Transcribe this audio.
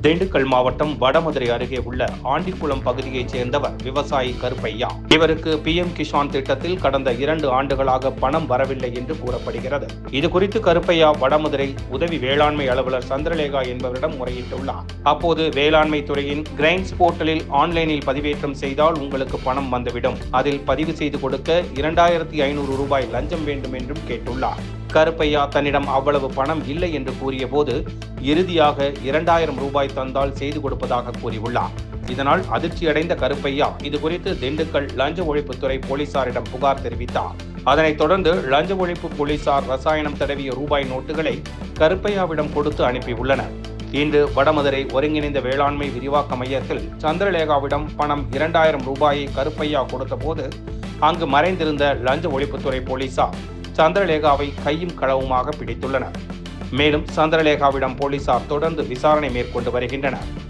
திண்டுக்கல் மாவட்டம் வடமதுரை அருகே உள்ள ஆண்டிக்குளம் பகுதியைச் சேர்ந்தவர் விவசாயி கருப்பையா. இவருக்கு PM கிஷான் திட்டத்தில் கடந்த 2 ஆண்டுகளாக பணம் வரவில்லை என்று கூறப்படுகிறது. இதுகுறித்து கருப்பையா வடமதுரை உதவி வேளாண்மை அலுவலர் சந்திரலேகா என்பவரிடம் முறையிட்டுள்ளார். அப்போது வேளாண்மை துறையின் கிரைன்ஸ் போர்ட்டலில் ஆன்லைனில் பதிவேற்றம் செய்தால் உங்களுக்கு பணம் வந்துவிடும், அதில் பதிவு செய்து கொடுக்க 2500 ரூபாய் லஞ்சம் வேண்டும் என்றும் கேட்டுள்ளார். கருப்பையா தன்னிடம் அவ்வளவு பணம் இல்லை என்று கூறிய போது இறுதியாக 2000 ரூபாய் தந்தால் செய்து கொடுப்பதாக கூறியுள்ளார். இதனால் அதிர்ச்சியடைந்த கருப்பையா இதுகுறித்து திண்டுக்கல் லஞ்ச ஒழிப்புத்துறை போலீசாரிடம் புகார் தெரிவித்தார். அதனைத் தொடர்ந்து லஞ்ச ஒழிப்பு போலீசார் ரசாயனம் தடவிய ரூபாய் நோட்டுகளை கருப்பையாவிடம் கொடுத்து அனுப்பியுள்ளனர். இன்று வடமதுரை ஒருங்கிணைந்த வேளாண்மை விரிவாக்க மையத்தில் சந்திரலேகாவிடம் பணம் 2000 ரூபாயை கருப்பையா கொடுத்தபோது அங்கு மறைந்திருந்த லஞ்ச ஒழிப்புத்துறை போலீசார் சந்திரலேகாவை கையும் களவுமாக பிடித்துள்ளனர். மேலும் சந்திரலேகாவிடம் போலீசார் தொடர்ந்து விசாரணை மேற்கொண்டு வருகின்றனர்.